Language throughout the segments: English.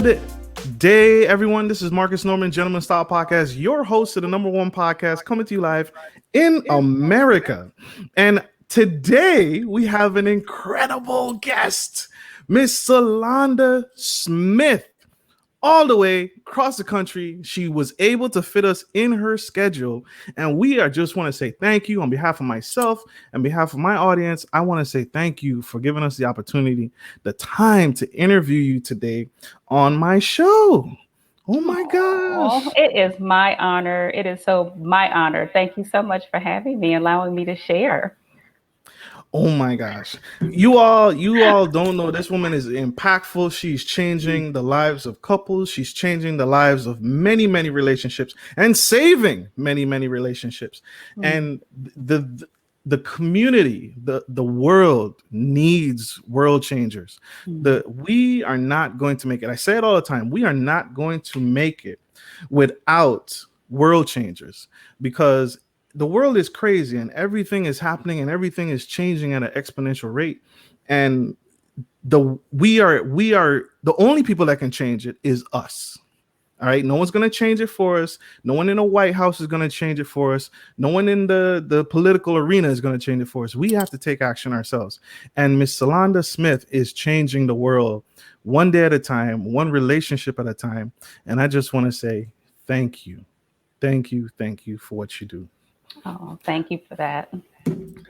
Good day, everyone. This is Marcus Norman, Gentleman Style Podcast, your host of the #1 podcast coming to you live in America. And today we have an incredible guest, Miss Sulonda Smith. All the way across the country, she was able to fit us in her schedule. And we just want to say thank you on behalf of myself and behalf of my audience. I want to say thank you for giving us the opportunity, the time to interview you today on my show. Oh my gosh. It is my honor. It is so my honor. Thank you so much for having me, allowing me to share. Oh my gosh. You all don't know this woman is impactful. She's changing the lives of couples. She's changing the lives of many, many relationships and saving many, many relationships. And the community, the world needs world changers. We are not going to make it. I say it all the time. We are not going to make it without world changers, because the world is crazy and everything is happening and everything is changing at an exponential rate. And we are the only people that can change it is us. All right. No one's going to change it for us. No one in the White House is going to change it for us. No one in the political arena is going to change it for us. We have to take action ourselves. And Miss Sulonda Smith is changing the world one day at a time, one relationship at a time. And I just want to say thank you. Thank you. Thank you for what you do. Oh, thank you for that.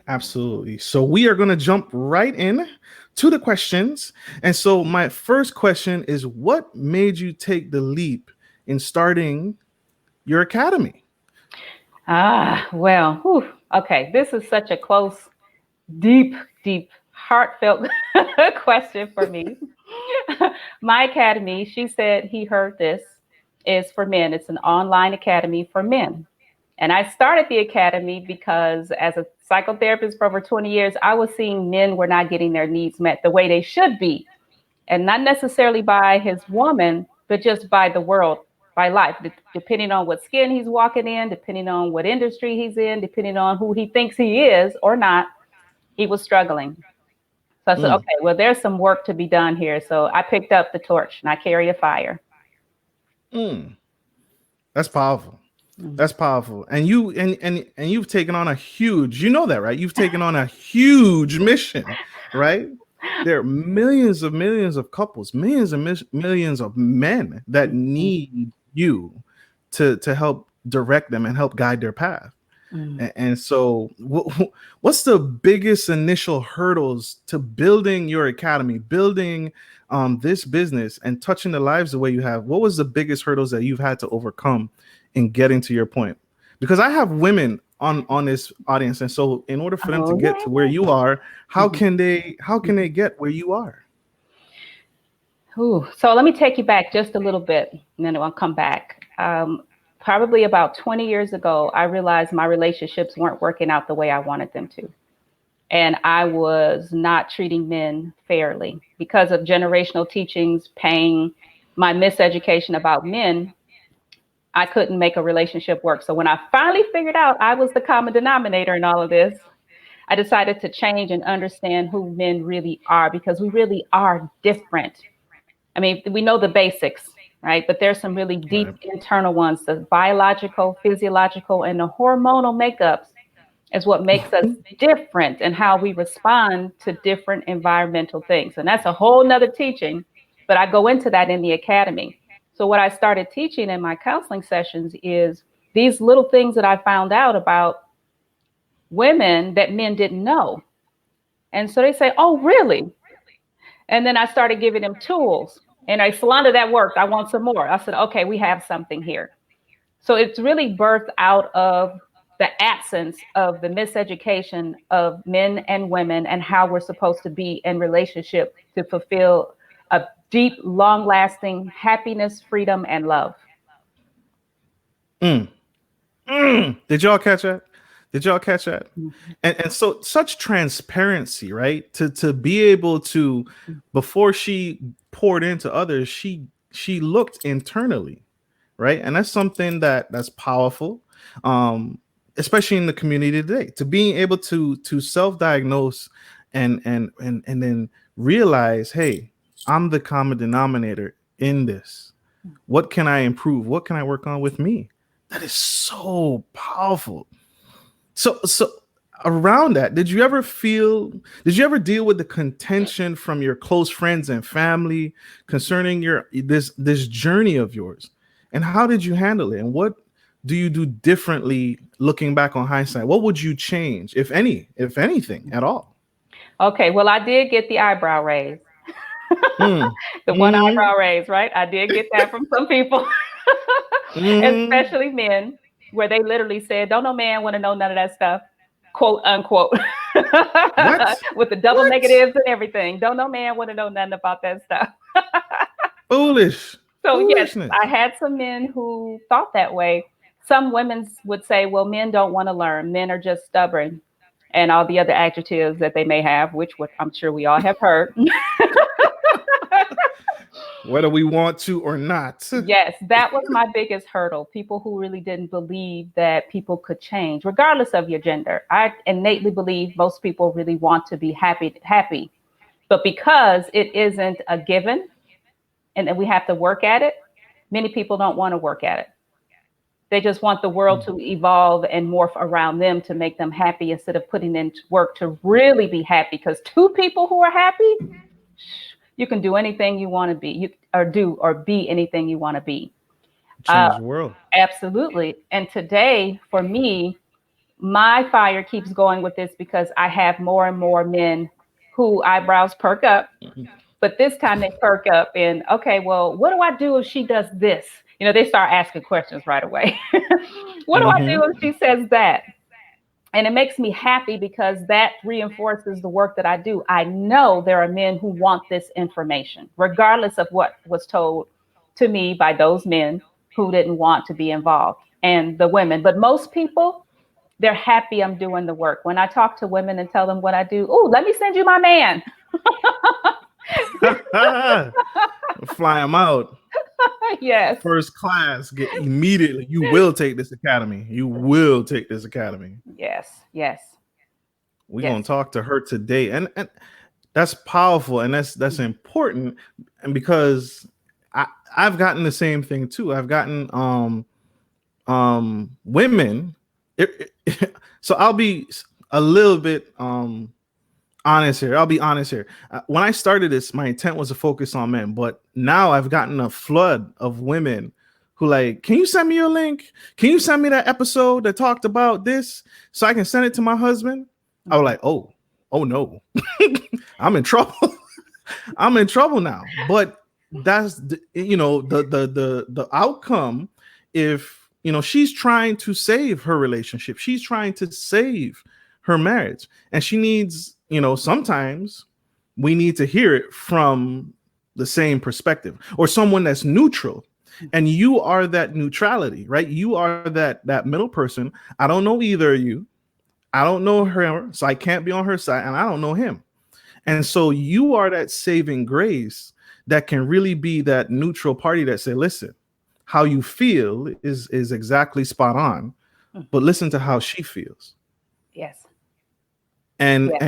Absolutely. So we are going to jump right in to the questions. And so my first question is, what made you take the leap in starting your academy? Okay. This is such a close, deep, heartfelt question for me. My academy, she said he heard this, is for men. It's an online academy for men. And I started the academy because as a psychotherapist for over 20 years, I was seeing men were not getting their needs met the way they should be. And not necessarily by his woman, but just by the world, by life, depending on what skin he's walking in, depending on what industry he's in, depending on who he thinks he is or not, he was struggling. So I said, okay, well, there's some work to be done here. So I picked up the torch and I carry a fire. That's powerful. That's powerful. And you've taken on a huge, you know that, right? You've taken on a huge mission, right? There are millions of couples, millions of men that need you to help direct them and help guide their path. And so what's the biggest initial hurdles to building your academy, building this business and touching the lives the way you have? What was the biggest hurdles that you've had to overcome in getting to your point? Because I have women on this audience, and so in order for them to get to where you are, how can they get where you are? So let me take you back just a little bit, and then I'll come back. Probably about 20 years ago, I realized my relationships weren't working out the way I wanted them to. And I was not treating men fairly because of generational teachings, pain, my miseducation about men. I couldn't make a relationship work. So when I finally figured out I was the common denominator in all of this, I decided to change and understand who men really are, because we really are different. I mean, we know the basics, right? But there's some really deep internal ones, the biological, physiological, and the hormonal makeups is what makes us different and how we respond to different environmental things. And that's a whole nother teaching, but I go into that in the academy. So what I started teaching in my counseling sessions is these little things that I found out about women that men didn't know. And so they say, oh, really? And then I started giving them tools. And I, Sulonda, that worked. I want some more. I said, okay, we have something here. So it's really birthed out of the absence of the miseducation of men and women and how we're supposed to be in relationship to fulfill a deep, long-lasting happiness, freedom, and love. Did y'all catch that? And so such transparency, right? To be able to, before she poured into others, she looked internally, right? And that's something that's powerful, especially in the community today. To being able to self-diagnose and then realize, hey, I'm the common denominator in this? What can I improve? What can I work on with me? That is so powerful. So around that, did you ever deal with the contention from your close friends and family concerning this journey of yours? And how did you handle it? And what do you do differently looking back on hindsight? What would you change, if anything at all? Okay, well, I did get the eyebrow raise. Mm. The one Mm-hmm. eyebrow raise, right? I did get that from some people, Mm-hmm. especially men, where they literally said, "Don't no man want to know none of that stuff," quote unquote, What? with the double What? negatives and everything. Don't no man want to know nothing about that stuff. Foolish. So yes, I Foolishness. had some men who thought that way. Some women would say, "Well, men don't want to learn. Men are just stubborn," and all the other adjectives that they may have, which I'm sure we all have heard. Whether we want to or not. Yes, that was my biggest hurdle. People who really didn't believe that people could change, regardless of your gender. I innately believe most people really want to be happy. But because it isn't a given and that we have to work at it, many people don't want to work at it. They just want the world to evolve and morph around them to make them happy instead of putting in work to really be happy. Because two people who are happy, you can do anything you want to be, or do or be anything you want to be. Uh, Change the world. Absolutely. And today, for me, my fire keeps going with this because I have more and more men who eyebrows perk up, but this time they perk up and, okay, well, what do I do if she does this? They start asking questions right away. What do I do Mm-hmm. if she says that? And it makes me happy because that reinforces the work that I do. I know there are men who want this information, regardless of what was told to me by those men who didn't want to be involved, and the women. But most people, they're happy I'm doing the work. When I talk to women and tell them what I do, oh, let me send you my man. Fly them out. Yes, First class. Get immediately. You will take this academy. You will take this academy. yes, yes, We're gonna yes. talk to her today. And that's powerful and that's important. And because I've gotten the same thing too. I've gotten women. So I'll be a little bit honest here. I'll be honest here. When I started this, my intent was to focus on men, but now I've gotten a flood of women who like, can you send me your link? Can you send me that episode that talked about this so I can send it to my husband? I was like, oh no, I'm in trouble. I'm in trouble now. But that's the outcome. If she's trying to save her relationship, she's trying to save her marriage, and she needs, sometimes we need to hear it from the same perspective or someone that's neutral. And you are that neutrality, right? You are that middle person. I don't know either of you. I don't know her, so I can't be on her side, and I don't know him. And so you are that saving grace that can really be that neutral party that say, listen, how you feel is exactly spot on, but listen to how she feels. Yes. And Yes.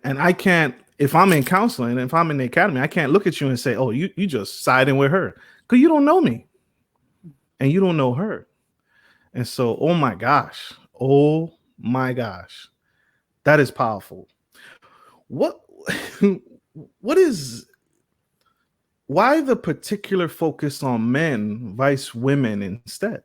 and I can't, if I'm in counseling, if I'm in the academy, I can't look at you and say, oh, you just siding with her, because you don't know me and you don't know her. And so, oh my gosh, that is powerful. What what is why the particular focus on men vice women instead?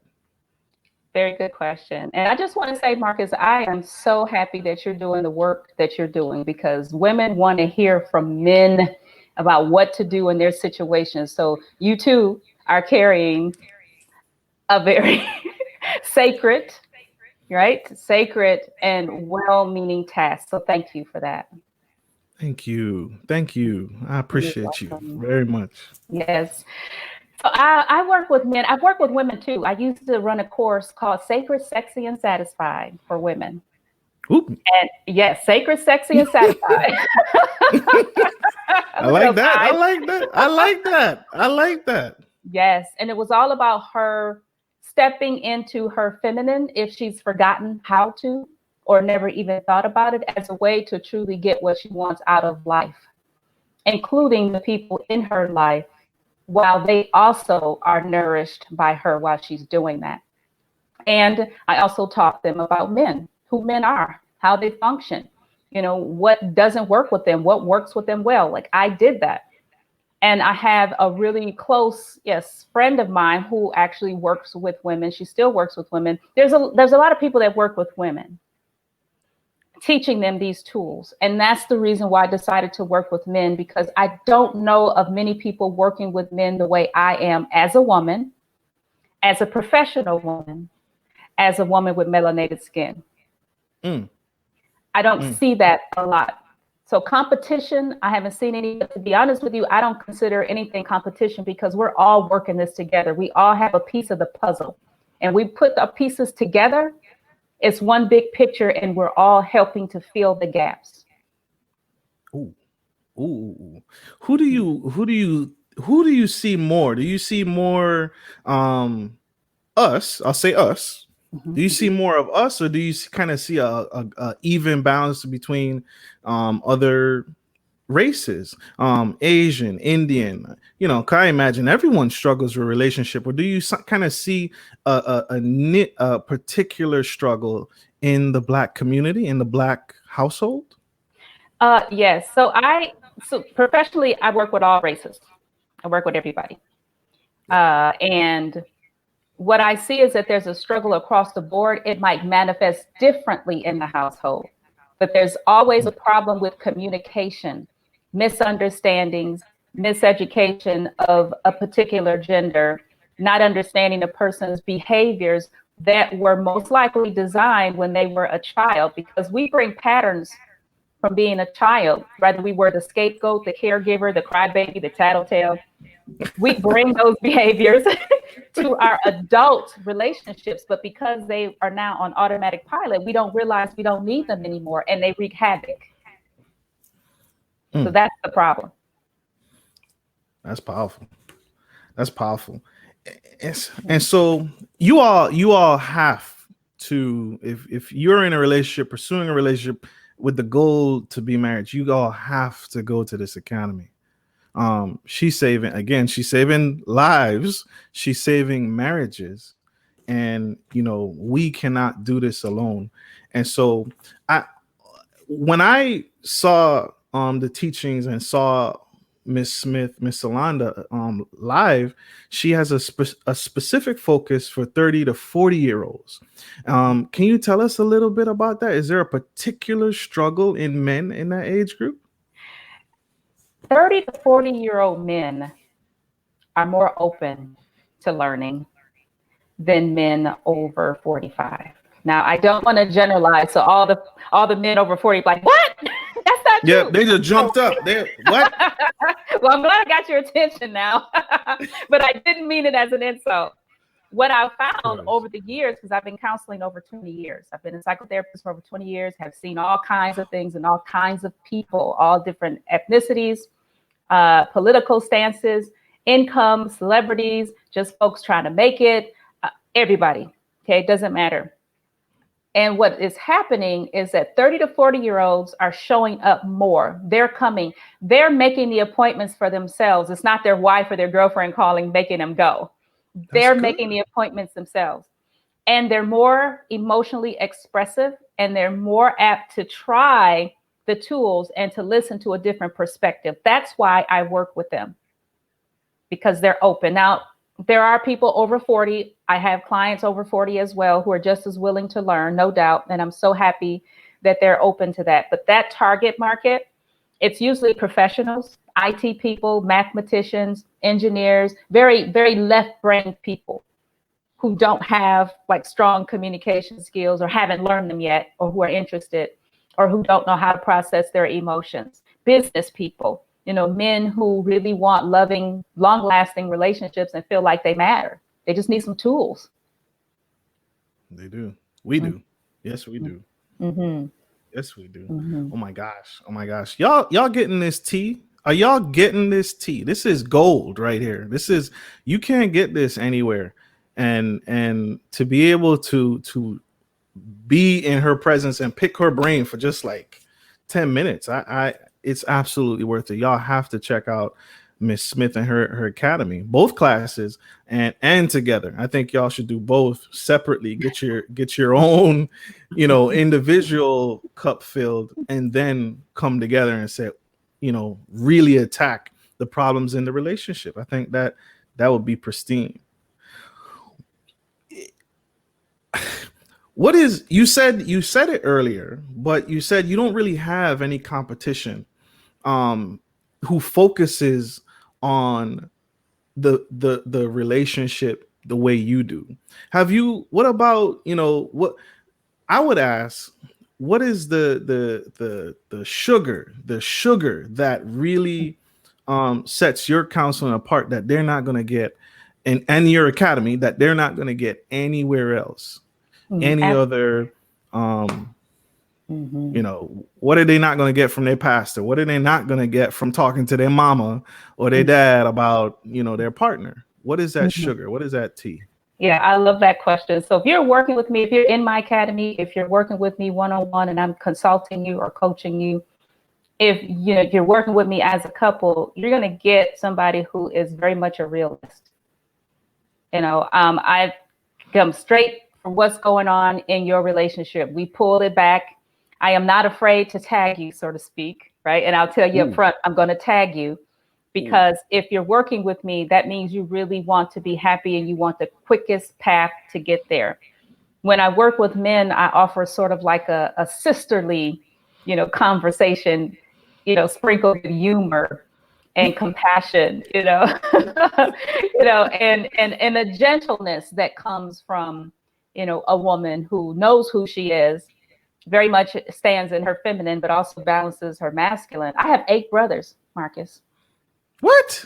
Very good question. And I just want to say, Marcus, I am so happy that you're doing the work that you're doing because women want to hear from men about what to do in their situations. So you too are carrying a very sacred, right? Sacred and well-meaning task. So thank you for that. Thank you. Thank you. I You're appreciate you welcome. very much. Yes. So I work with men. I've worked with women too. I used to run a course called Sacred, Sexy, and Satisfied for women. Oop. And yes, Sacred, Sexy, and Satisfied. I Look at like those that. I eyes. like that. I like that. I like that. Yes. And it was all about her stepping into her feminine if she's forgotten how to or never even thought about it as a way to truly get what she wants out of life, including the people in her life while they also are nourished by her while she's doing that. And I also taught them about men, who men are, how they function, what doesn't work with them, what works with them well. Like I did that. And I have a really close, yes, friend of mine who actually works with women. She still works with women. There's a lot of people that work with women, teaching them these tools. And that's the reason why I decided to work with men, because I don't know of many people working with men the way I am as a woman, as a professional woman, as a woman with melanated skin. I don't see that a lot. So competition, I haven't seen any, but to be honest with you, I don't consider anything competition, because we're all working this together. We all have a piece of the puzzle, and we put the pieces together. It's one big picture, and we're all helping to fill the gaps. Ooh. Who do you see more? Do you see more us? I'll say us. Do you see more of us, or do you kind of see a even balance between other races, Asian, Indian? Can I imagine everyone struggles with relationship, or do you kind of see a particular struggle in the Black community, in the Black household? Yes. So professionally, I work with all races. I work with everybody. And what I see is that there's a struggle across the board. It might manifest differently in the household, but there's always a problem with communication, misunderstandings, miseducation of a particular gender, not understanding a person's behaviors that were most likely designed when they were a child, because we bring patterns from being a child, whether we were the scapegoat, the caregiver, the crybaby, the tattletale. We bring those behaviors to our adult relationships, but because they are now on automatic pilot, we don't realize we don't need them anymore, and they wreak havoc. So that's the problem. That's powerful. That's powerful. And so you all have to, if you're in a relationship, pursuing a relationship with the goal to be married, you all have to go to this academy. She's saving lives, she's saving marriages, and we cannot do this alone. And so when I saw the teachings and saw Miss Smith, Miss Sulonda live, she has a specific focus for 30 to 40-year-olds. Can you tell us a little bit about that? Is there a particular struggle in men in that age group? 30 to 40-year-old men are more open to learning than men over 45. Now, I don't want to generalize. So all the men over 40 like, what? That's not true. Yeah, they just jumped up. What? Well, I'm glad I got your attention now. But I didn't mean it as an insult. What I've found over the years, because I've been counseling over 20 years. I've been a psychotherapist for over 20 years, have seen all kinds of things and all kinds of people, all different ethnicities, political stances, income, celebrities, just folks trying to make it, everybody. Okay, it doesn't matter. And what is happening is that 30 to 40-year-olds are showing up more. They're coming. They're making the appointments for themselves. It's not their wife or their girlfriend calling, making them go. They're making the appointments themselves. And they're more emotionally expressive, and they're more apt to try the tools and to listen to a different perspective. That's why I work with them, because they're open. Now, there are people over 40. I have clients over 40 as well who are just as willing to learn, no doubt. And I'm so happy that they're open to that. But that target market, it's usually professionals, IT people, mathematicians, engineers, very, very left-brained people who don't have like strong communication skills or haven't learned them yet, or who are interested, or who don't know how to process their emotions. Business people, men who really want loving, long-lasting relationships and feel like they matter. They just need some tools. They do. We do. Yes, we do. Mm-hmm. Yes, we do. Mm-hmm. Oh my gosh. Y'all getting this tea? Are y'all getting this tea? This is gold right here. You can't get this anywhere. And to be able to be in her presence and pick her brain for just like 10 minutes, it's absolutely worth it. Y'all have to check out Miss Smith and her academy, both classes and together. I think y'all should do both separately. Get your own, individual cup filled, and then come together and say, really attack the problems in the relationship. I think that would be pristine. What is you said it earlier, but you said you don't really have any competition um who focuses on the relationship the way you do. Have you what about, what I would ask, what is the sugar that really sets your counseling apart that they're not going to get and your academy that they're not going to get anywhere else? Any other um what are they not going to get from their pastor? What are they not going to get from talking to their mama or their dad about, their partner? What is that sugar? What is that tea? Yeah, I love that question. So if you're working with me, if you're in my academy, if you're working with me one-on-one and I'm consulting you or coaching you, if you're working with me as a couple, you're going to get somebody who is very much a realist. I come straight from what's going on in your relationship. We pull it back. I am not afraid to tag you, so to speak, right? And I'll tell you up front, I'm going to tag you because if you're working with me, that means you really want to be happy and you want the quickest path to get there. When I work with men, I offer sort of like a sisterly, conversation, sprinkled with humor and compassion, and a gentleness that comes from, a woman who knows who she is, very much stands in her feminine, but also balances her masculine. I have 8 brothers, Marcus. What?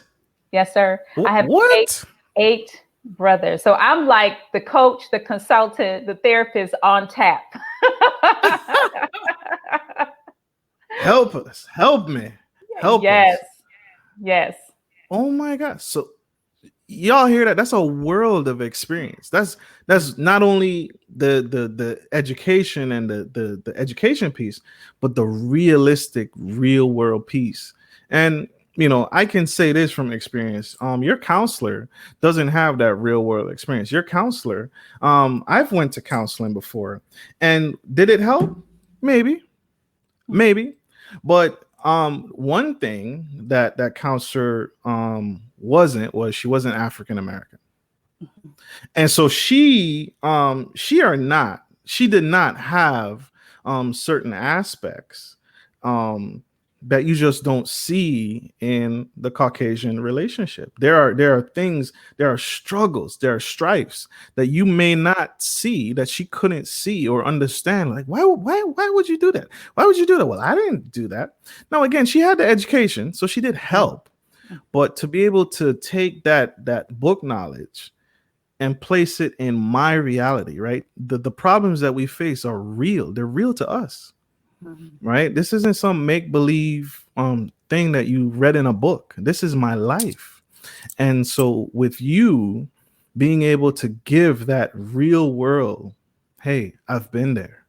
Yes, sir. I have What? eight brothers. So I'm like the coach, the consultant, the therapist on tap. Help us. Help me. Help Yes. us. Yes. Oh my God. So y'all hear that? That's a world of experience. That's not only the education and the education piece, but the realistic real world piece. And I can say this from experience. Your counselor doesn't have that real world experience. Your counselor, I've went to counseling before, and did it help? Maybe, but one thing that counselor was she wasn't African American, and so she did not have certain aspects that you just don't see in the Caucasian relationship. There are things, there are struggles, there are strifes that you may not see, that she couldn't see or understand. Like, why would you do that? Why would you do that? Well, I didn't do that. Now, again, she had the education, so she did help. But to be able to take that book knowledge and place it in my reality, right? The problems that we face are real. They're real to us. Right? This isn't some make-believe thing that you read in a book. This is my life. And so with you being able to give that real world, hey, I've been there.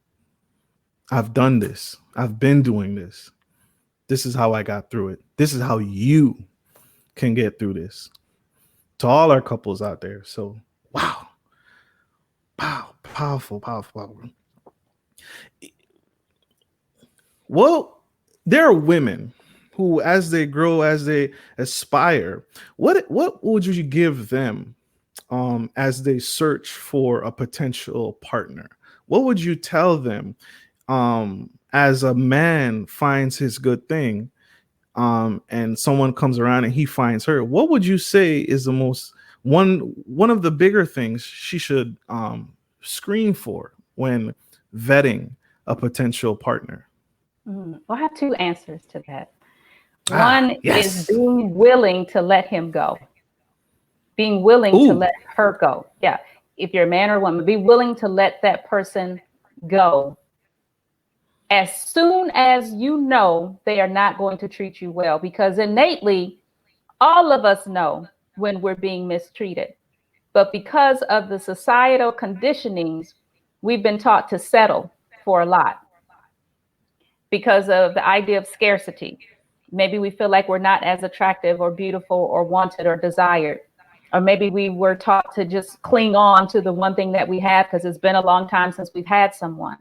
I've done this. I've been doing this. This is how I got through it. This is how you can get through this. To all our couples out there. So, wow. Powerful. Well, there are women who, as they grow, as they aspire, what would you give them as they search for a potential partner? What would you tell them as a man finds his good thing and someone comes around and he finds her? What would you say is the most one of the bigger things she should screen for when vetting a potential partner? Well, I have 2 answers to that. One is Yes. being willing to let him go, being willing to Ooh. let her go. Yeah. If you're a man or a woman, be willing to let that person go as soon as they are not going to treat you well, because innately, all of us know when we're being mistreated. But because of the societal conditionings, we've been taught to settle for a lot because of the idea of scarcity. Maybe we feel like we're not as attractive or beautiful or wanted or desired. Or maybe we were taught to just cling on to the one thing that we have because it's been a long time since we've had someone.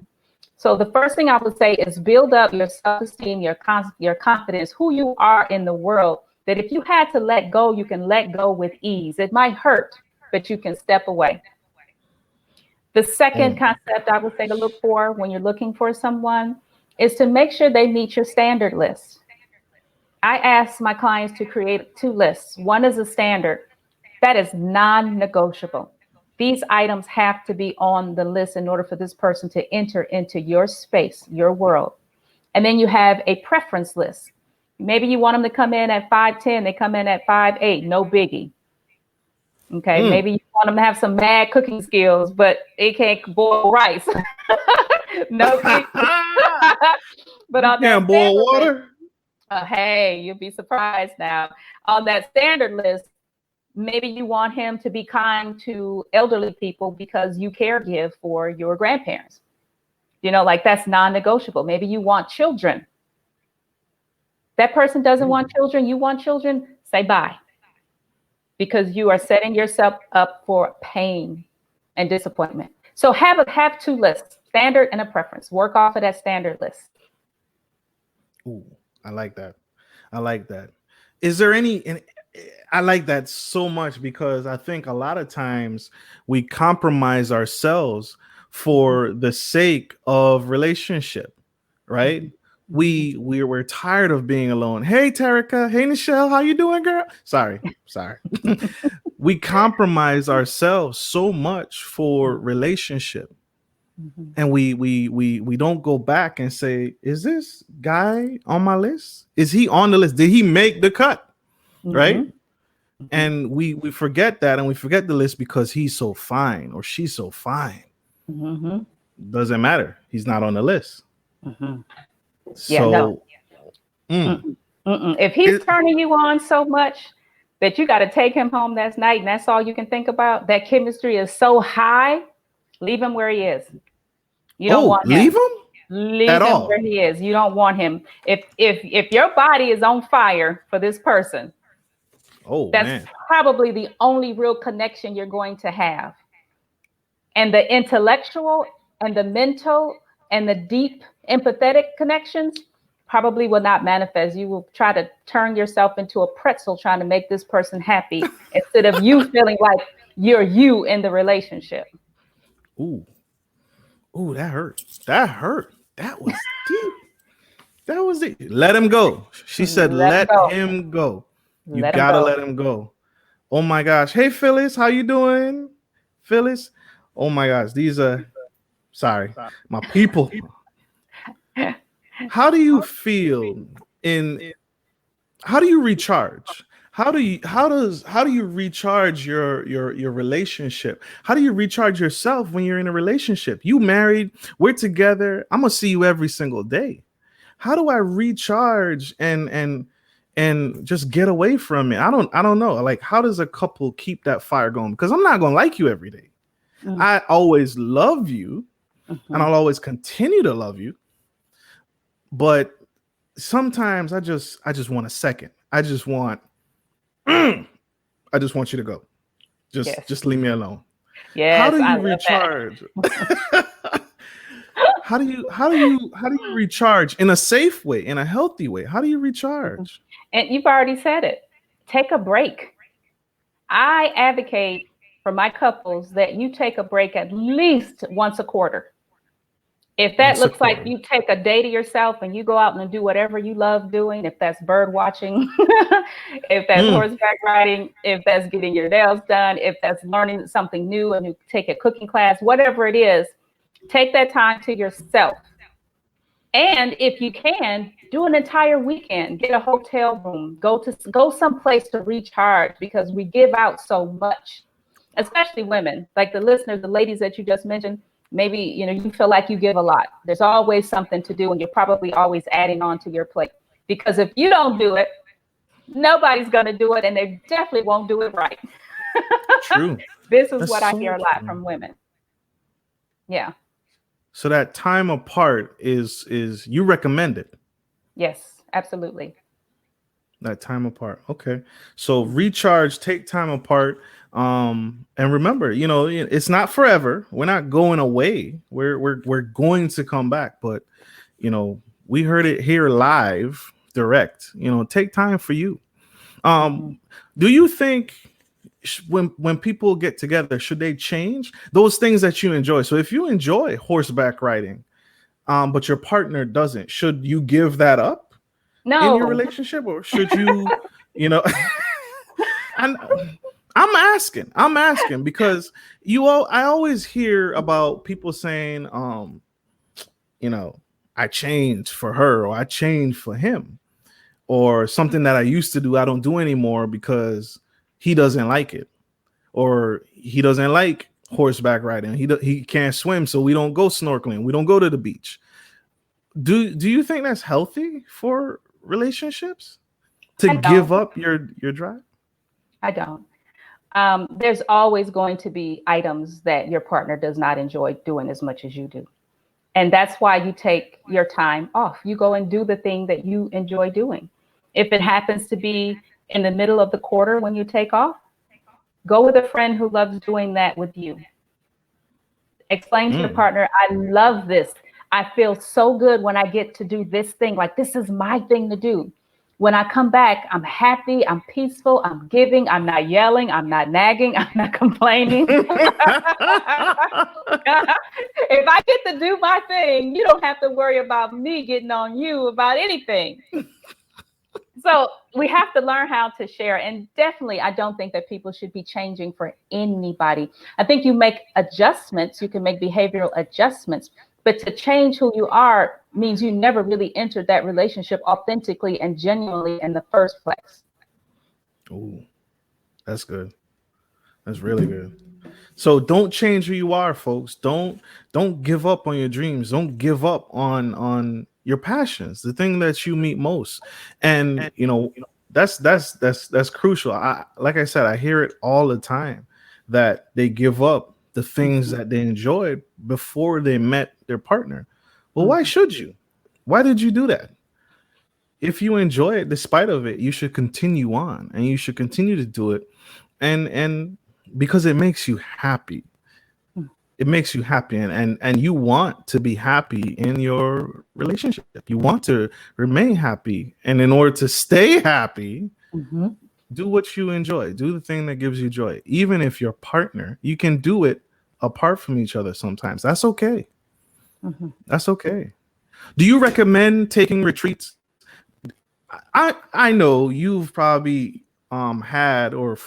So the first thing I would say is build up your self-esteem, your confidence, who you are in the world, that if you had to let go, you can let go with ease. It might hurt, but you can step away. The second concept I would say to look for when you're looking for someone is to make sure they meet your standard list. I ask my clients to create 2 lists. One is a standard that is non-negotiable. These items have to be on the list in order for this person to enter into your space, your world. And then you have a preference list. Maybe you want them to come in at 5'10", they come in at 5'8", no biggie. Okay, maybe you want them to have some mad cooking skills, but they can't boil rice. No biggie. But on that boil water. Hey, you'll be surprised now. On that standard list, maybe you want him to be kind to elderly people because you caregive for your grandparents. Like that's non-negotiable. Maybe you want children. That person doesn't want children. You want children, say bye. Because you are setting yourself up for pain and disappointment. So have 2 lists, standard and a preference. Work off of that standard list. Ooh, I like that. I like that. Is there any, and I like that so much because I think a lot of times we compromise ourselves for the sake of relationship, right? We're tired of being alone. Hey, Terica. Hey, Nichelle. How you doing, girl? Sorry. We compromise ourselves so much for relationship. And we don't go back and say, is this guy on my list? Is he on the list? Did he make the cut? Right? And we forget that, and we forget the list because he's so fine or she's so fine. Doesn't matter. He's not on the list. So if he's turning you on so much that you got to take him home that night and that's all you can think about, that chemistry is so high, leave him where he is. You don't want him. Leave him? Leave him where he is. You don't want him. If your body is on fire for this person, that's probably the only real connection you're going to have. And the intellectual and the mental and the deep empathetic connections probably will not manifest. You will try to turn yourself into a pretzel trying to make this person happy instead of you feeling like you're you in the relationship. Ooh, that hurt. That was deep. That was it. Let him go. She said, let him go. You gotta let him go. Oh my gosh. Hey, Phyllis, how you doing? Phyllis? Oh my gosh. These are, sorry, my people. How do you feel how do you recharge? How do you recharge your relationship? How do you recharge yourself when you're in a relationship? You married, we're together. I'm gonna see you every single day. How do I recharge and just get away from it? I don't know. Like, how does a couple keep that fire going? Because I'm not gonna like you every day. I always love you, and I'll always continue to love you. But sometimes I just want a second. I just want you to go. Just leave me alone. Yes, how do you recharge? How do you recharge in a safe way, in a healthy way? How do you recharge? And you've already said it. Take a break. I advocate for my couples that you take a break at least once a quarter. If that looks like you take a day to yourself and you go out and do whatever you love doing, if that's bird watching, if that's horseback riding, if that's getting your nails done, if that's learning something new and you take a cooking class, whatever it is, take that time to yourself. And if you can, do an entire weekend, get a hotel room, go someplace to recharge, because we give out so much, especially women, like the listeners, the ladies that you just mentioned. Maybe, you feel like you give a lot. There's always something to do, and you're probably always adding on to your plate. Because if you don't do it, nobody's going to do it, and they definitely won't do it right. True. This is what I hear a lot from women. Yeah. So that time apart is you recommend it? Yes, absolutely. That time apart. Okay. So recharge, take time apart. And remember, it's not forever. We're not going away. We're going to come back, but we heard it here live, direct. Take time for you. Mhm. Do you think when people get together, should they change those things that you enjoy? So if you enjoy horseback riding, but your partner doesn't, should you give that up in your No, relationship, or should you, you know, and I'm asking because I always hear about people saying, you know, I changed for her, or I changed for him, or something that I used to do, I don't do anymore because he doesn't like it, or he doesn't like horseback riding. He can't swim, so we don't go snorkeling. We don't go to the beach. Do you think that's healthy for relationships to I give don't. up your drive? I don't. There's always going to be items that your partner does not enjoy doing as much as you do. And that's why you take your time off. You go and do the thing that you enjoy doing. If it happens to be in the middle of the quarter when you take off, go with a friend who loves doing that with you. Explain to your Mm. partner, I love this. I feel so good when I get to do this thing. Like, this is my thing to do. When I come back, I'm happy, I'm peaceful, I'm giving, I'm not yelling, I'm not nagging, I'm not complaining. If I get to do my thing, you don't have to worry about me getting on you about anything. So we have to learn how to share. And definitely, I don't think that people should be changing for anybody. I think you make adjustments, you can make behavioral adjustments, but to change who you are means you never really entered that relationship authentically and genuinely in the first place. Ooh, that's good. That's really good. So don't change who you are, folks. Don't give up on your dreams. Don't give up on your passions, the thing that you meet most. And that's crucial. Like I said, I hear it all the time that they give up the things Mhm, that they enjoyed before they met their partner. Well, why mhm, should you? Why did you do that? If you enjoy it despite of it, you should continue on, and you should continue to do it, and because it makes you happy. mhm, It makes you happy, and you want to be happy in your relationship. You want to remain happy, and in order to stay happy, mhm, do what you enjoy. Do the thing that gives you joy. Even if your partner, you can do it apart from each other sometimes. That's okay. mhm. That's okay. Do you recommend taking retreats? I know you've probably had or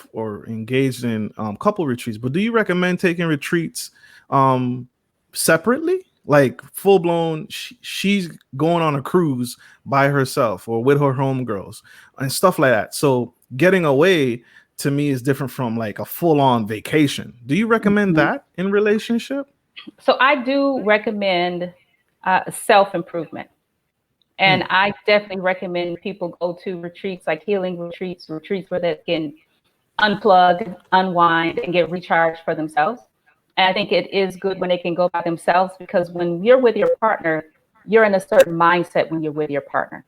engaged in couple retreats, but do you recommend taking retreats um separately, like full blown? She's going on a cruise by herself or with her homegirls and stuff like that. So getting away to me is different from like a full on vacation. Do you recommend Mhm. that in relationship? So I do recommend self improvement. And Mm, I definitely recommend people go to retreats like healing retreats, retreats where they can unplug, unwind, and get recharged for themselves. And I think it is good when they can go by themselves because when you're with your partner, you're in a certain mindset when you're with your partner.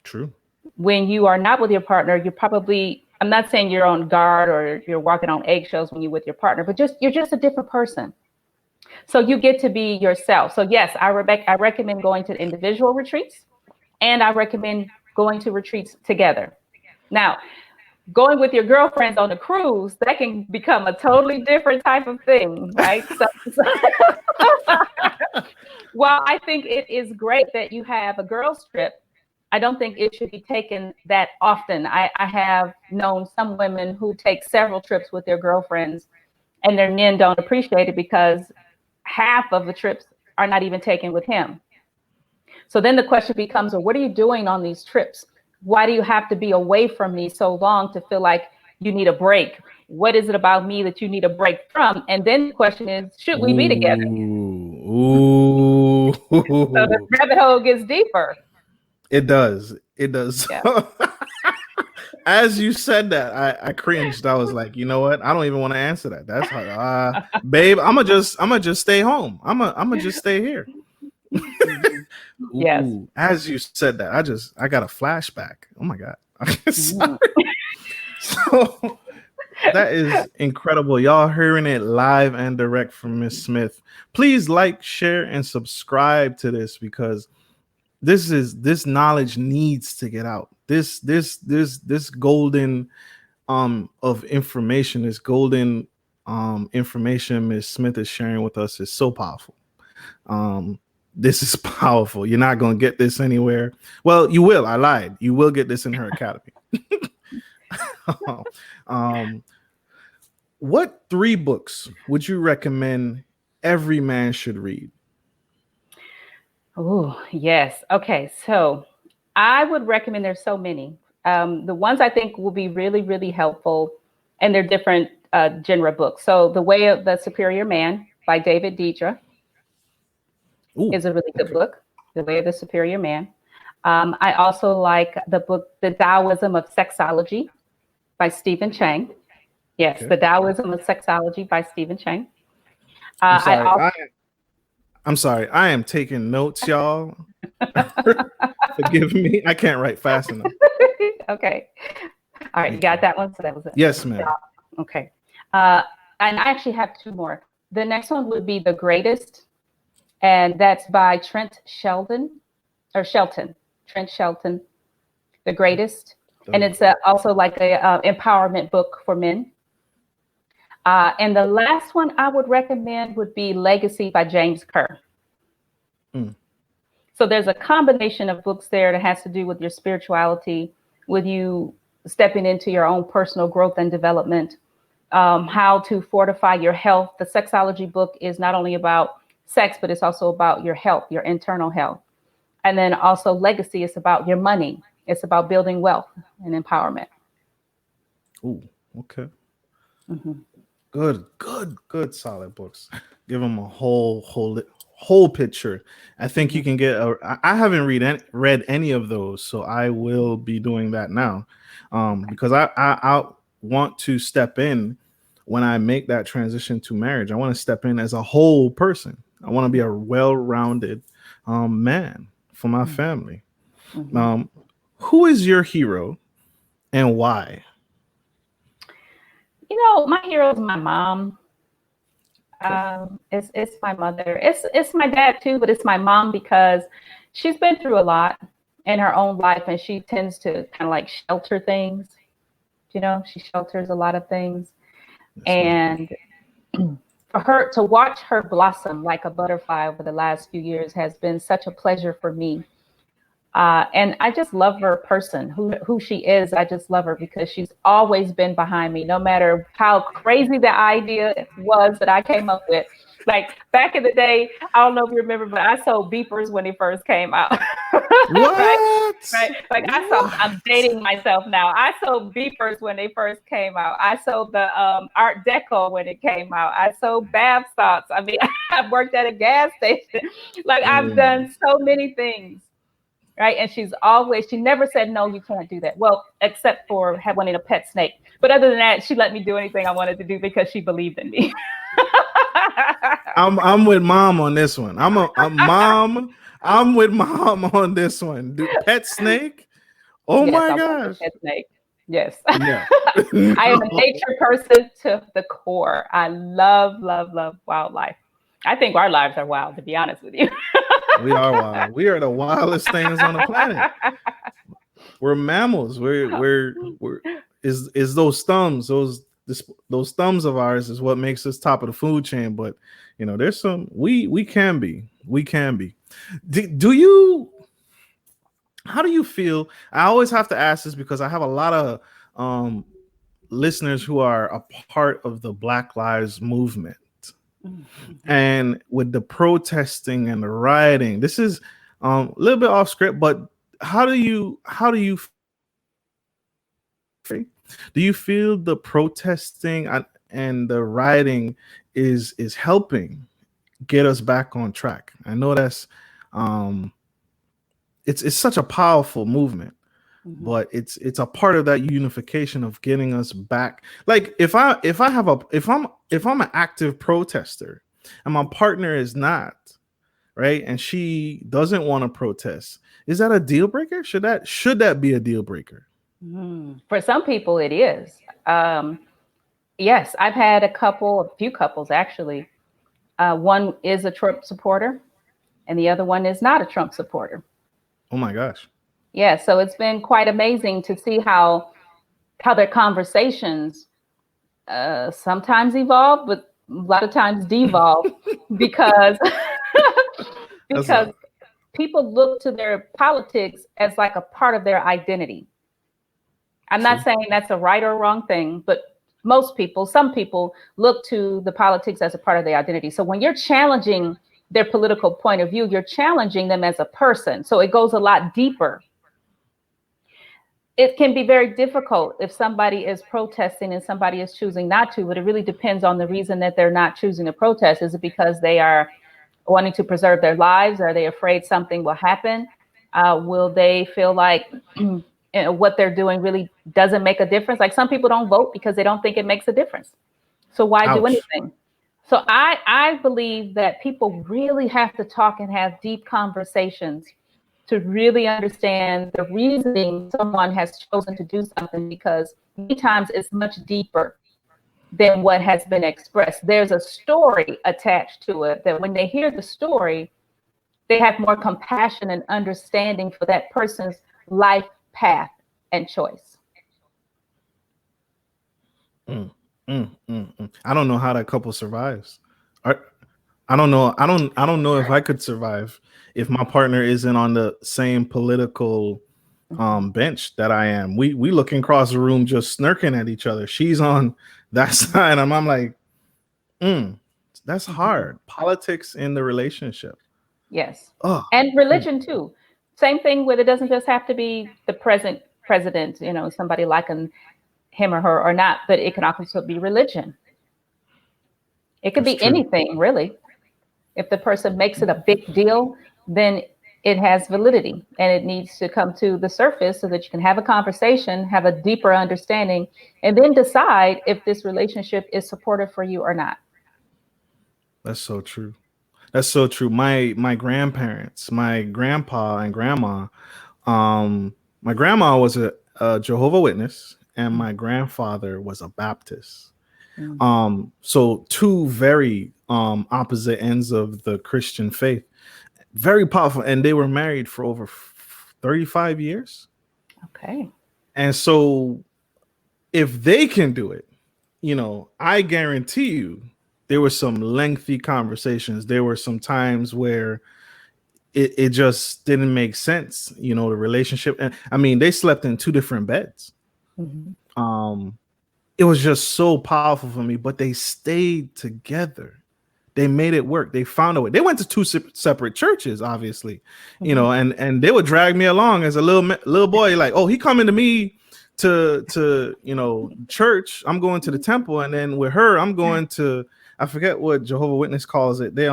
true. When you are not with your partner, you're probably, I'm not saying you're on guard or you're walking on eggshells when you're with your partner, but just you're just a different person. So you get to be yourself. So yes, I recommend going to individual retreats and I recommend going to retreats together. Now, going with your girlfriends on a cruise, that can become a totally different type of thing, right? So while I think it is great that you have a girls' trip, I don't think it should be taken that often. I have known some women who take several trips with their girlfriends and their men don't appreciate it because half of the trips are not even taken with him. So then the question becomes, well, what are you doing on these trips? Why do you have to be away from me so long to feel like you need a break? What is it about me that you need a break from? And then the question is, should we be together? Ooh, So the ooh. rabbit hole gets deeper. It does. It does. Yeah. As you said that, I cringed. I was like, you know what? I don't even want to answer that. That's how, babe. I'm gonna just stay home. I'm gonna just stay here. Mhm. Yes. Ooh, as you said that, I got a flashback. Oh my god. Mm. So that is incredible. Y'all hearing it live and direct from Miss Smith. Please like, share, and subscribe to this because this knowledge needs to get out. This golden of information, this golden information Miss Smith is sharing with us is so powerful. Um this is powerful. You're not gonna get this anywhere. Well, you will. I lied. You will get this in her academy. um what 3 books would you recommend every man should read? Oh, yes. Okay. So I would recommend, there's so many. The ones I think will be really, really helpful, and they're different genre books. So The Way of the Superior Man by David Deidre Ooh, is a really good okay. book. The Way of the Superior Man. I also like the book, The Taoism of Sexology by Stephen Chang. Yes, Okay. The Taoism of Sexology by Stephen Chang. I'm I sorry. also, I'm sorry. I am taking notes, y'all. Forgive me. I can't write fast enough. okay. All right, you Thank got you. that one? So that was it. Yes, ma'am. Okay. Uh, and I actually have 2 more. The next one would be The Greatest, and that's by Trent Sheldon or Shelton. Trent Shelton, The Greatest, and it's also like a empowerment book for men. And the last one I would recommend would be Legacy by James Kerr. Mm. So there's a combination of books there that has to do with your spirituality, with you stepping into your own personal growth and development, how to fortify your health. The sexology book is not only about sex, but it's also about your health, your internal health. And then also Legacy is about your money. It's about building wealth and empowerment. Ooh, okay. Mhm. Good, solid books. Give them a whole picture. I think you Mhm. can get. I haven't read any of those, so I will be doing that now, because I want to step in when I make that transition to marriage. I want to step in as a whole person. I want to be a well-rounded man for my Mhm. family. Mhm. Um, who is your hero and why? My hero is my mom. Okay. It's my mother. It's my dad too, but it's my mom because she's been through a lot in her own life, and she tends to kind of like shelter things. She shelters a lot of things, Yes, ma'am. and for her to watch her blossom like a butterfly over the last few years has been such a pleasure for me. And I just love her person, who she is. I just love her because she's always been behind me, no matter how crazy the idea was that I came up with. Like back in the day, I don't know if you remember, but I sold beepers when they first came out. Right? What? Right. Like I'm What? dating myself now. I sold beepers when they first came out. I sold the Art Deco when it came out. I sold bath salts. I mean, I've worked at a gas station. Like I've Oh my. done so many things. Right. And she never said, no, you can't do that. Well, except for wanting a pet snake. But other than that, she let me do anything I wanted to do because she believed in me. I'm with mom on this one. I'm mom. I'm with mom on this one. Pet snake. Oh Yes, my I want the gosh. pet snake. Yes. No. I am a No. nature person to the core. I love, love, love wildlife. I think our lives are wild, to be honest with you. We are wild. We are the wildest things on the planet. We're mammals. We're is those thumbs, those thumbs of ours is what makes us top of the food chain. But there's some we can be. We can be. Do you how do you feel? I always have to ask this because I have a lot of um listeners who are a part of the Black Lives movement. Mhm. And with the protesting and the rioting, this is a little bit off script, but how do you do you feel the protesting and the rioting is helping get us back on track? I know that's um it's such a powerful movement, Mhm. but it's a part of that unification of getting us back. Like if I'm an active protester and my partner is not, right, and she doesn't want to protest, is that a deal breaker? Should that be a deal breaker? For some people, it is. Yes, I've had a few couples actually. One is a Trump supporter, and the other one is not a Trump supporter. Oh my gosh. Yeah, so it's been quite amazing to see how their conversations sometimes evolve, but a lot of times devolve because That's because people look to their politics as like a part of their identity. I'm not true. saying that's a right or wrong thing, but some people look to the politics as a part of their identity. So when you're challenging their political point of view, you're challenging them as a person. So it goes a lot deeper. It can be very difficult if somebody is protesting and somebody is choosing not to, but it really depends on the reason that they're not choosing to protest. Is it because they are wanting to preserve their lives? Are they afraid something will happen? Will they feel like what they're doing really doesn't make a difference? Like some people don't vote because they don't think it makes a difference. So why do Ouch. anything? So I believe that people really have to talk and have deep conversations to really understand the reasoning someone has chosen to do something, because many times it's much deeper than what has been expressed. There's a story attached to it that when they hear the story, they have more compassion and understanding for that person's life path and choice. I don't know how that couple survives. I, I don't know. I don't know if I could survive if my partner isn't on the same political bench that I am. We looking across the room just snirking at each other. She's on that side, and I'm like, that's hard. Politics in the relationship. Yes. Oh, And religion too. Same thing with, it doesn't just have to be the present president, somebody liking him or her or not, but it can also be religion. It could that's be true. anything, really. If the person makes it a big deal, then it has validity and it needs to come to the surface so that you can have a conversation, have a deeper understanding, and then decide if this relationship is supportive for you or not. That's so true. That's so true. My grandparents, my grandpa and grandma, my grandma was a Jehovah Witness, and my grandfather was a Baptist. Mm. So two very opposite ends of the Christian faith. Very powerful, and they were married for over 35 years. Okay. And so if they can do it, I guarantee you there were some lengthy conversations. There were some times where it just didn't make sense, the relationship. And I mean, they slept in two different beds. Mhm. Um, it was just so powerful for me, but they stayed together. They made it work. They found a way. They went to two separate churches, obviously, Mhm. and they would drag me along as a little boy, like, oh, he coming to me to church. I'm going to the temple, and then with her, I'm going to, I forget what Jehovah Witness calls it. They're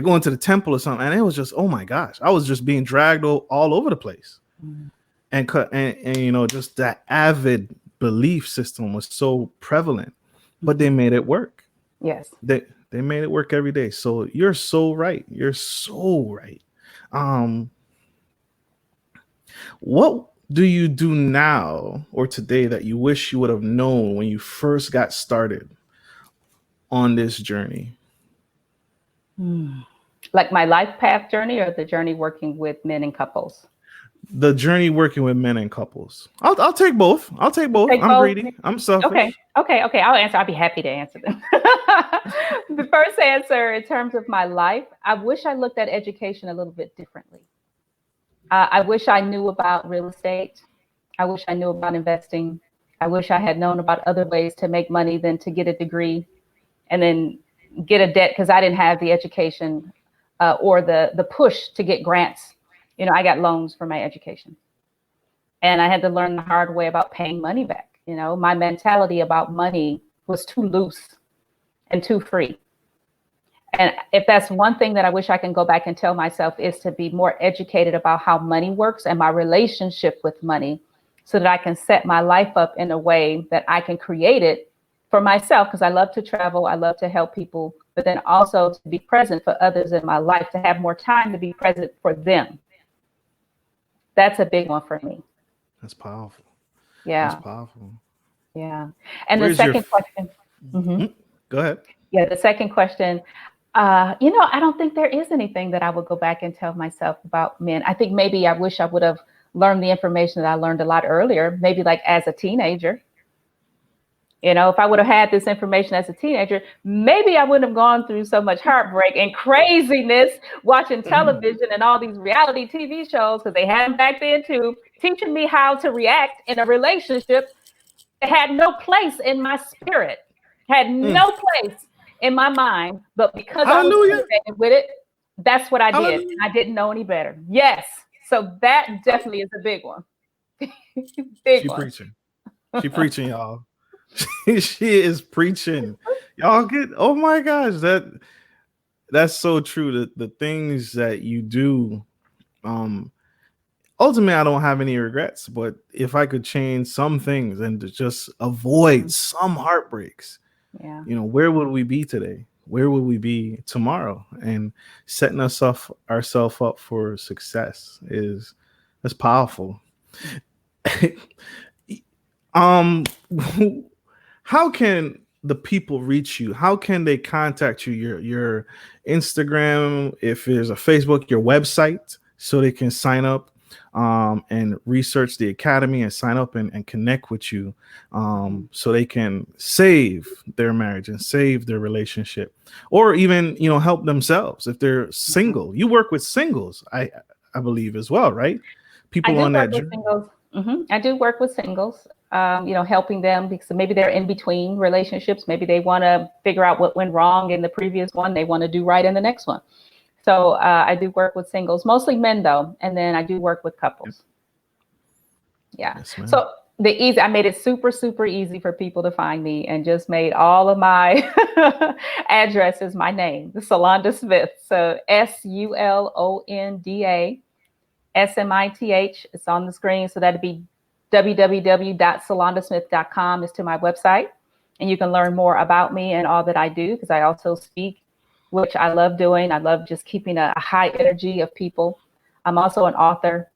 going to the temple or something, and it was just, oh my gosh, I was just being dragged all over the place, Mhm. and just that avid belief system was so prevalent, but they made it work. Yes. They made it work every day. So you're so right. You're so right. Um, what do you do now or today that you wish you would have known when you first got started on this journey? Like my life path journey or the journey working with men and couples? The journey working with men and couples. I'll take both. I'll take both. Take I'm both. greedy. I'm Okay. selfish. Okay. I'll answer. I'll be happy to answer them. The first answer, in terms of my life, I wish I looked at education a little bit differently. I wish I knew about real estate. I wish I knew about investing. I wish I had known about other ways to make money than to get a degree and then get a debt, because I didn't have the education or the push to get grants. I got loans for my education, and I had to learn the hard way about paying money back. My mentality about money was too loose and too free. And if that's one thing that I wish I can go back and tell myself, is to be more educated about how money works and my relationship with money, so that I can set my life up in a way that I can create it for myself, because I love to travel, I love to help people, but then also to be present for others in my life, to have more time to be present for them. That's a big one for me. That's powerful. That's Yeah. powerful. Yeah. And the Where's your second question. Mhm. Mm, go ahead. Yeah, the second question. I don't think there is anything that I would go back and tell myself about men. I think maybe I wish I would have learned the information that I learned a lot earlier, maybe like as a teenager. If I would have had this information as a teenager, maybe I wouldn't have gone through so much heartbreak and craziness watching Mhm. television and all these reality TV shows, because they had them back then too, teaching me how to react in a relationship that had no place in my spirit, had Mm. no place in my mind. But because I was Hallelujah. inundated with it, that's what I did. Hallelujah. And I didn't know any better. Yes. So that definitely is a big one. Big She one. preaching. She preaching, y'all. She is preaching. Y'all get, oh my gosh, that's so true. The things that you do, um, ultimately I don't have any regrets, but if I could change some things and to just avoid Mhm. some heartbreaks, Yeah. where would we be today? Where would we be tomorrow? And setting ourselves up for success is that's powerful. um how can the people reach you? How can they contact you? Your Instagram, if there's a Facebook, your website, so they can sign up and research the academy and sign up and connect with you, Mhm. so they can save their marriage and save their relationship, or even help themselves if they're Mhm. single. You work with singles, I believe as well, right? I People do on work that with journey. singles. I do work with singles, helping them because maybe they're in between relationships. Maybe they want to figure out what went wrong in the previous one. They want to do right in the next one. So I do work with singles, mostly men though. And then I do work with Yep. couples. Yeah. Yes, ma'am. So I made it super, super easy for people to find me and just made all of my addresses my name, the Sulonda Smith. So SULONDA Smith. It's on the screen. So that'd be www.sulondasmith.com is to my website. And you can learn more about me and all that I do, because I also speak, which I love doing. I love just keeping a high energy of people. I'm also an author,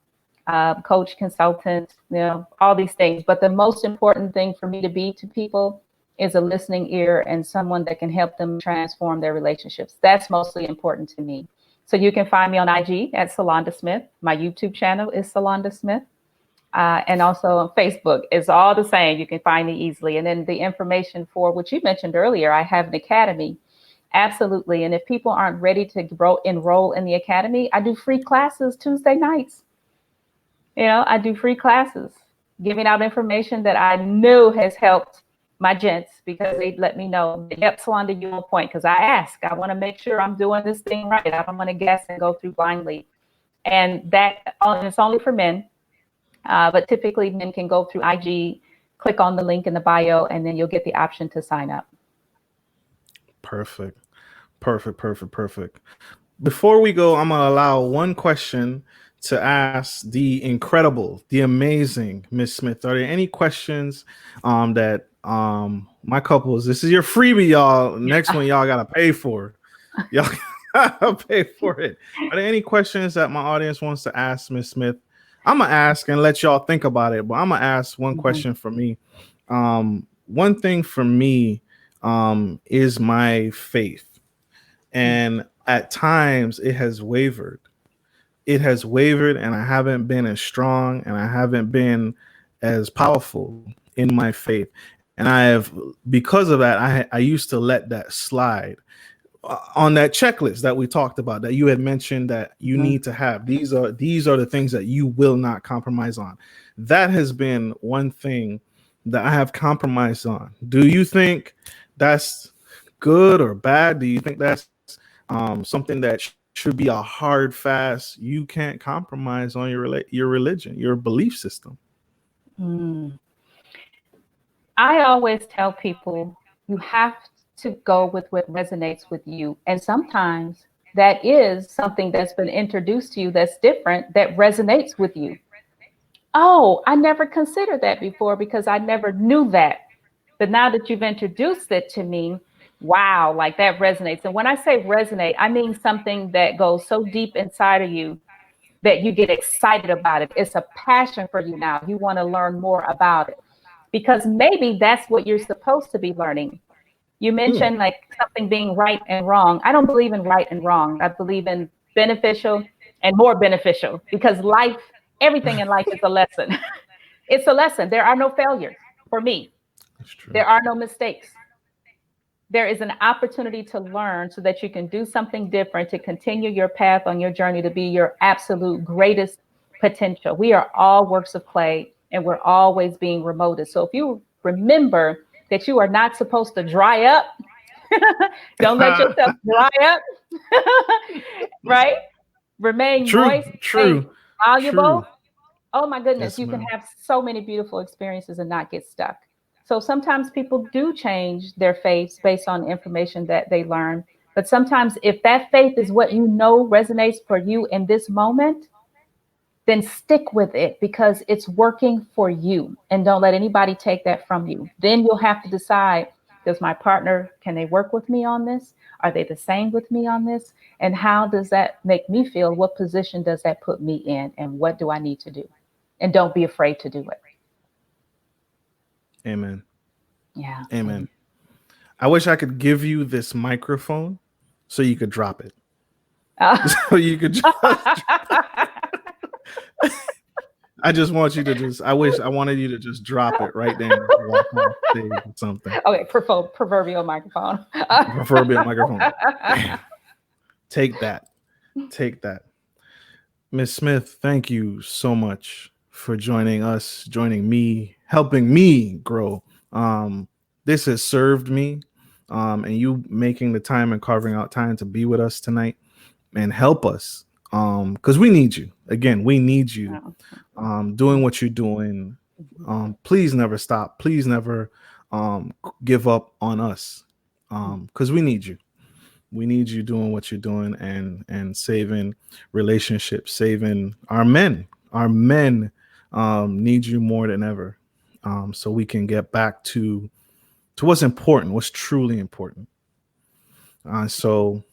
coach, consultant, all these things. But the most important thing for me to be to people is a listening ear and someone that can help them transform their relationships. That's mostly important to me. So you can find me on IG at Sulonda Smith. My YouTube channel is Sulonda Smith. And also on Facebook. It's all the same. You can find me easily. And then the information for what you mentioned earlier, I have an academy. Absolutely. And if people aren't ready to enroll in the academy, I do free classes Tuesday nights. I do free classes, giving out information that I know has helped my gents, because they let me know, yep, Sulonda, you on point. Because I want to make sure I'm doing this thing right. I don't want to guess and go through blindly. And it's only for men. But typically men can go through IG, click on the link in the bio, and then you'll get the option to sign up. Perfect. Perfect, perfect, perfect. Before we go, I'm gonna allow one question to ask the incredible, the amazing Miss Smith. Are there any questions that my couples? This is your freebie, y'all. Next one, y'all gotta pay for. Y'all gotta pay for it. Are there any questions that my audience wants to ask Miss Smith? I'm gonna ask and let y'all think about it, but I'm gonna ask one Mhm. question for me. One thing for me is my faith, and at times it has wavered. It has wavered, and I haven't been as strong, and I haven't been as powerful in my faith. And I have, because of that, I used to let that slide. On that checklist that we talked about, that you had mentioned that you Mhm. need to have, these are the things that you will not compromise on. That has been one thing that I have compromised on. Do you think that's good or bad? Do you think that's something that should be a hard fast? You can't compromise on your religion, your belief system. Mm. I always tell people you have to go with what resonates with you. And sometimes that is something that's been introduced to you that's different, that resonates with you. Oh, I never considered that before because I never knew that. But now that you've introduced it to me, wow, like that resonates. And when I say resonate, I mean something that goes so deep inside of you that you get excited about it. It's a passion for you now. You want to learn more about it because maybe that's what you're supposed to be learning. You mentioned like something being right and wrong. I don't believe in right and wrong. I believe in beneficial and more beneficial because life, everything in life is a lesson. It's a lesson. There are no failures for me. That's true. There are no mistakes. There is an opportunity to learn so that you can do something different, to continue your path on your journey to be your absolute greatest potential. We are all works of clay and we're always being remoted. So if you remember that you are not supposed to dry up, don't let yourself dry up, right? Remain True, moist, remain true, valuable. true. Oh my goodness, Yes, you can ma'am. have so many beautiful experiences and not get stuck. So sometimes people do change their faiths based on information that they learn. But sometimes if that faith is what you know resonates for you in this moment, then stick with it because it's working for you. And don't let anybody take that from you. Then you'll have to decide, does my partner, can they work with me on this? Are they the same with me on this? And how does that make me feel? What position does that put me in? And what do I need to do? And don't be afraid to do it. Amen. Yeah. Amen. I wish I could give you this microphone so you could drop it. So you could just I just want you to just I wanted you to just drop it right there and walk off stage or something. Okay, proverbial microphone. Proverbial microphone. Bam. Take that. Take that. Miss Smith, thank you so much for joining us, joining me, helping me grow. This has served me. And you making the time and carving out time to be with us tonight and help us. Because we need you. Again, we need you doing what you're doing. Please never stop. Please never give up on us. Because we need you. We need you doing what you're doing and saving relationships, saving our men. Our men need you more than ever, so we can get back to what's important, what's truly important. So,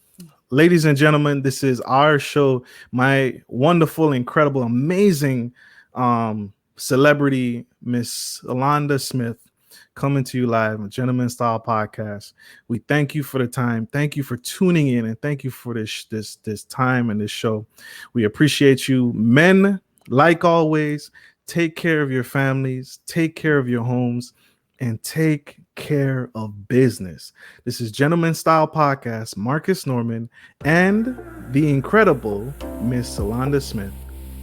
ladies and gentlemen, this is our show. My wonderful, incredible, amazing celebrity, Miss Sulonda Smith, coming to you live, a Gentleman Style Podcast. We thank you for the time. Thank you for tuning in, and thank you for this time and this show. We appreciate you, men. Like always, take care of your families, take care of your homes, and take care of business. This is Gentleman Style Podcast. Marcus Norman and the incredible Miss Sulonda Smith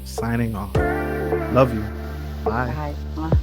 signing off. Love you. Bye. Bye.